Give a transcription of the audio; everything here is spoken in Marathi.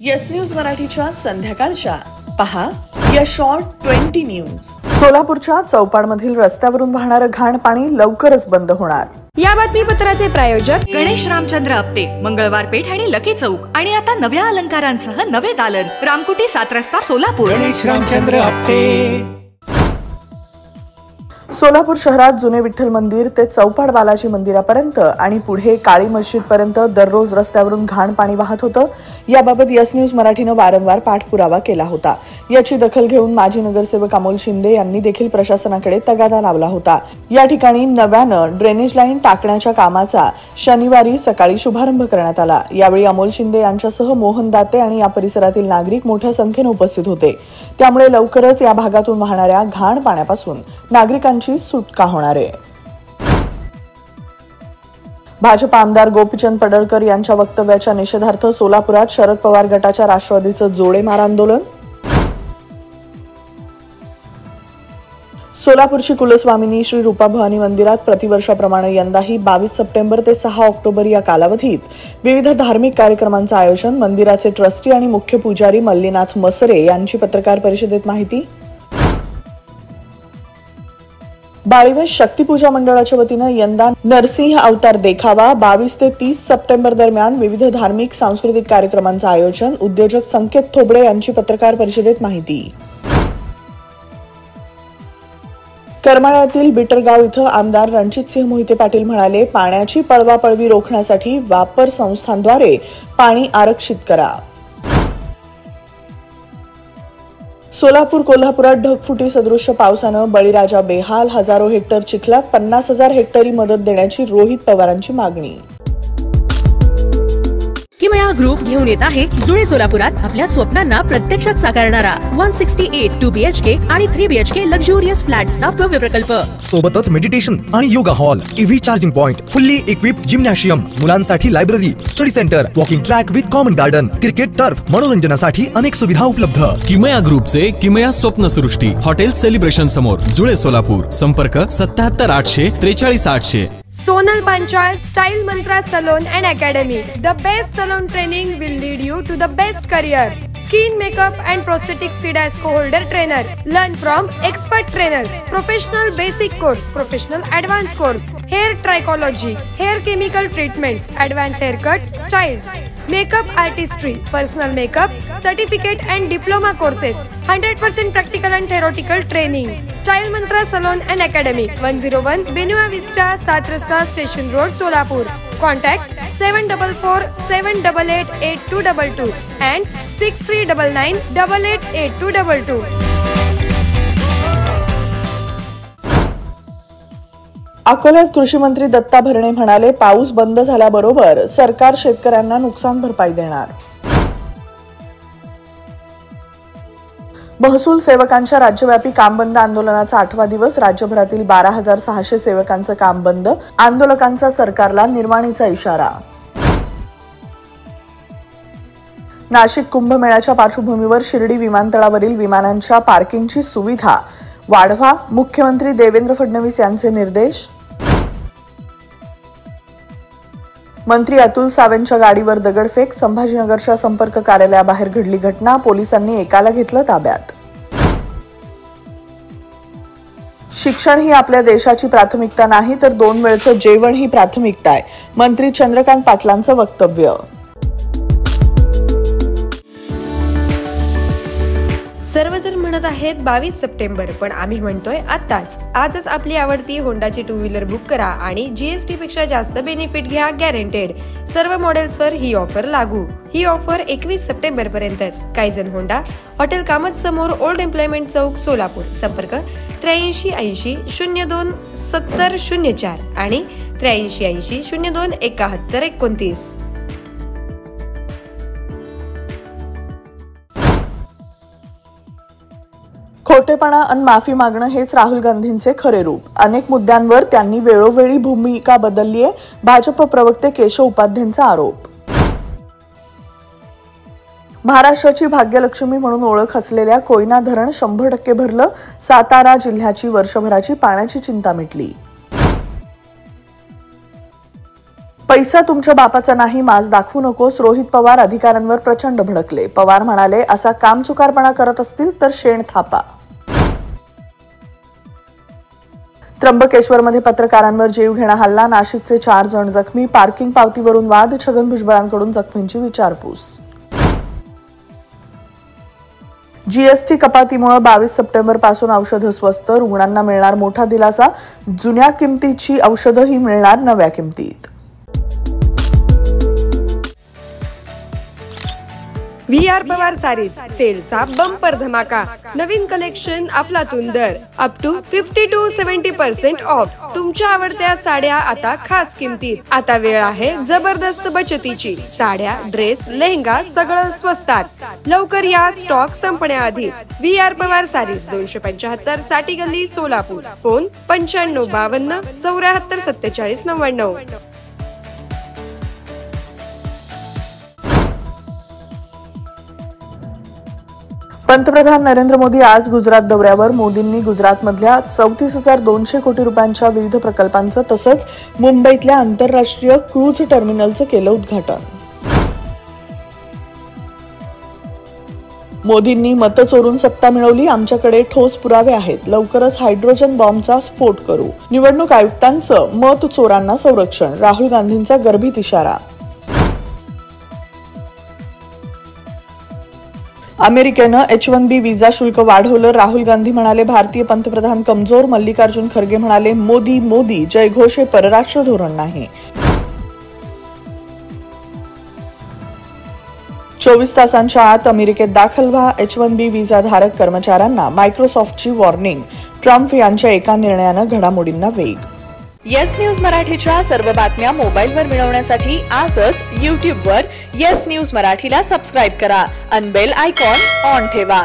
येस न्यूज मराठीच्या संध्याकाळच्या पहा या शॉर्ट 20 न्यूज। सोलापूरच्या चौपाडमधील रस्त्यावरून वाहणारं घाण पाणी लवकरच बंद होणार। या बातमीपत्राचे प्रायोजक गणेश रामचंद्र आपटे, मंगळवार पेठ आणि लकी चौक आणि आता नव्या अलंकारांसह नवे दालन, रामकुटी 7 रस्ता सोलापूर। गणेश रामचंद्र आपटे। सोलापूर शहरात जुने विठ्ठल मंदिर ते चौपाड बालाजी मंदिरापर्यंत आणि पुढे काळी मस्जिद पर्यंत दररोज रस्त्यावरून घाण पाणी वाहत होतं। याबाबत येस न्यूज मराठीनं वारंवार पाठपुरावा केला होता। याची दखल घेऊन माजी नगरसेवक अमोल शिंदे यांनी देखील प्रशासनाकडे तगादा लावला होता। या ठिकाणी नव्यानं ड्रेनेज लाईन टाकण्याच्या कामाचा शनिवारी सकाळी शुभारंभ करण्यात आला। यावेळी अमोल शिंदे यांच्यासह मोहन दाते आणि या परिसरातील नागरिक मोठ्या संख्येने उपस्थित होते। त्यामुळे लवकरच या भागातून वाहणाऱ्या घाण पाण्यापासून नागरिकांची सुटका होणार आहे। भाजप आमदार गोपीचंद पडळकर यांच्या वक्तव्याच्या निषेधार्थ सोलापुरात शरद पवार गटाच्या राष्ट्रवादीचं जोडेमार आंदोलन। सोलापूरची कुलस्वामिनी श्री रूपा भवानी मंदिरात प्रतिवर्षाप्रमाणे यंदाही 22 सप्टेंबर ते 6 ऑक्टोबर या कालावधीत विविध धार्मिक कार्यक्रमांचं आयोजन। मंदिराचे ट्रस्टी आणि मुख्य पुजारी मल्लीनाथ मसरे यांची पत्रकार परिषदेत माहिती। बाळीवेश शक्तीपूजा मंडळाच्या वतीनं यंदा नरसिंह अवतार देखावा 22 ते 30 सप्टेंबर दरम्यान विविध धार्मिक सांस्कृतिक कार्यक्रमांचं आयोजन। उद्योजक संकेत थोबडे यांची पत्रकार परिषदेत माहिती। करमाळ्यातील बिटरगाव इथं आमदार रणजितसिंह मोहिते पाटील म्हणाले, पाण्याची पळवापळवी रोखण्यासाठी वापर संस्थांद्वारे पाणी आरक्षित करा। सोलापूर कोल्हापुरात ढगफुटी सदृश्य पावसानं बळीराजा बेहाल, हजारो हेक्टर चिखलात 50,000 हेक्टरी मदत देण्याची रोहित पवारांची मागणी। किमया ग्रुप घेऊन येत आहे जुळे सोलापुरात आपल्या स्वप्नांना प्रत्यक्षात साकारणारा 168 2 BHK आणि 3 BHK लक्झुरियस फ्लॅट्सचा भव्य प्रकल्प। सोबतच मेडिटेशन आणि yoga hall, EV charging point, fully equipped gymnasium, मुलांसाठी library, study centre, walking track with common garden, cricket turf, मनोरंजनासाठी अनेक सुविधा उपलब्ध। किमया ग्रुपचे किमया स्वप्नसृष्टी हॉटेल सेलिब्रेशन समोर जुळे सोलापूर। संपर्क 77 800 43 800। Sonal Panchal Style Mantra Salon and Academy. The best salon training will lead you to the best career. Skin makeup and prosthetic CDASCO holder trainer. Learn from expert trainers. Professional basic course, professional advanced course. Hair trichology, hair chemical treatments, advanced haircuts, styles. Makeup artistry, personal makeup, certificate and diploma courses. 100% practical and theoretical training. Style Mantra Salon and Academy. 101 Benua Vista, 7 Rasta Station Road, Solapur. Contact 744 788 8222 and 6399 888222. अकोल्यात कृषी मंत्री दत्ता भरणे म्हणाले, पाऊस बंद झाल्याबरोबर सरकार शेतकऱ्यांना नुकसान भरपाई देणार। महसूल सेवकांच्या राज्यव्यापी काम बंद आंदोलनाचा 8वा दिवस। राज्यभरातील 12,600 सेवकांचं काम बंद। आंदोलकांचा सरकारला निर्वाणीचा इशारा। नाशिक कुंभमेळ्याच्या पार्श्वभूमीवर शिर्डी विमानतळावरील विमानांच्या पार्किंगची सुविधा वाढवा, मुख्यमंत्री देवेंद्र फडणवीस यांचे निर्देश। मंत्री अतुल सावेंच्या गाडीवर दगडफेक, संभाजीनगरच्या संपर्क कार्यालयाबाहेर घडली घटना, पोलिसांनी एकाला घेतलं ताब्यात। शिक्षण ही आपल्या देशाची प्राथमिकता नाही तर 2 वेळचं जेवण ही प्राथमिकता आहे, मंत्री चंद्रकांत पाटलांचं वक्तव्य। सर्वजण म्हणत आहेत 22 सप्टेंबर, पण आम्ही म्हणतोय आजच आपली आवडती होंडाची 2 व्हीलर बुक करा आणि GST पेक्षा जास्त बेनिफिट घ्या गॅरंटेड। सर्व मॉडेल्सवर ही ऑफर लागू। ही ऑफर 21 सप्टेंबर पर्यंतच। कायझन होंडा, हॉटेल कामत समोर, ओल्ड एम्प्लॉयमेंट चौक, सोलापूर। संपर्क 83 80 02 70 04 आणि 83 80 02 71 29। खोटेपणा आणि माफी मागणं हेच राहुल गांधींचे खरे रूप। अनेक मुद्द्यांवर त्यांनी वेळोवेळी भूमिका बदलली आहे, भाजप प्रवक्ते केशव उपाध्यायांचा आरोप। महाराष्ट्राची भाग्यलक्ष्मी म्हणून ओळख असलेल्या कोयना धरण 100% भरलं। सातारा जिल्ह्याची वर्षभराची पाण्याची चिंता मिटली। पैसा तुमच्या बापाचा नाही, माज दाखवू नकोस. रोहित पवार अधिकाऱ्यांवर प्रचंड भडकले. पवार म्हणाले, असा कामचुकारपणा करत असतील तर शेण थापा. त्र्यंबकेश्वरमध्ये पत्रकारांवर जीवघेणा हल्ला. नाशिकचे 4 जण जखमी. पार्किंग पावतीवरून वाद. छगन भुजबळांकडून जखमींची विचारपूस. जीएसटी कपातीमुळे 22 सप्टेंबर पासून औषधं स्वस्त. रुग्णांना मिळणार मोठा दिलासा. जुन्या किमतीची औषधंही मिळणार नव्या किमतीत. VR पवार सारीज सेलचा बंपर धमाका. नवीन कलेक्शन, अफलातून दर, अप टू 50 to 70% ऑफ. तुमच्या आवडत्या साड्या आता खास किमतीत. आता वेळ आहे जबरदस्त बचतीची. साड्या, ड्रेस, लेहंगा सगळं स्वस्तात. लवकर या, स्टॉक संपण्याआधीच. VR पवार सारीज 275 चाटी गल्ली, सोलापूर. फोन 9552 74 47 99. पंतप्रधान नरेंद्र मोदी आज गुजरात दौऱ्यावर. मोदींनी गुजरातमधल्या 34,200 कोटी रुपयांच्या विविध प्रकल्पांचं तसंच मुंबईतल्या आंतरराष्ट्रीय क्रूझ टर्मिनलचं केलं उद्घाटन. मोदींनी मतं चोरून सत्ता मिळवली. आमच्याकडे ठोस पुरावे आहेत. लवकरच हायड्रोजन बॉम्बचा स्फोट करू. निवडणूक आयुक्तांचं मत चोरांना संरक्षण. राहुल गांधींचा गर्भित इशारा. अमेरिकेनं H-1B व्हिसा शुल्क वाढवलं. राहुल गांधी म्हणाले, भारतीय पंतप्रधान कमजोर. मल्लिकार्जुन खरगे म्हणाले, मोदी मोदी जयघोष हे परराष्ट्र धोरण नाही. 24 तासांच्या आत अमेरिकेत दाखल व्हा. H-1B व्हिसा धारक कर्मचाऱ्यांना मायक्रोसॉफ्टची वॉर्निंग. ट्रम्प यांच्या एका निर्णयानं घडामोडींना वेग. येस न्यूज मराठीच्या सर्व बातम्या मोबाईलवर मिळवण्यासाठी आजच YouTubeवर येस न्यूज मराठीला सबस्क्राईब करा आणि बेल आयकॉन ऑन ठेवा.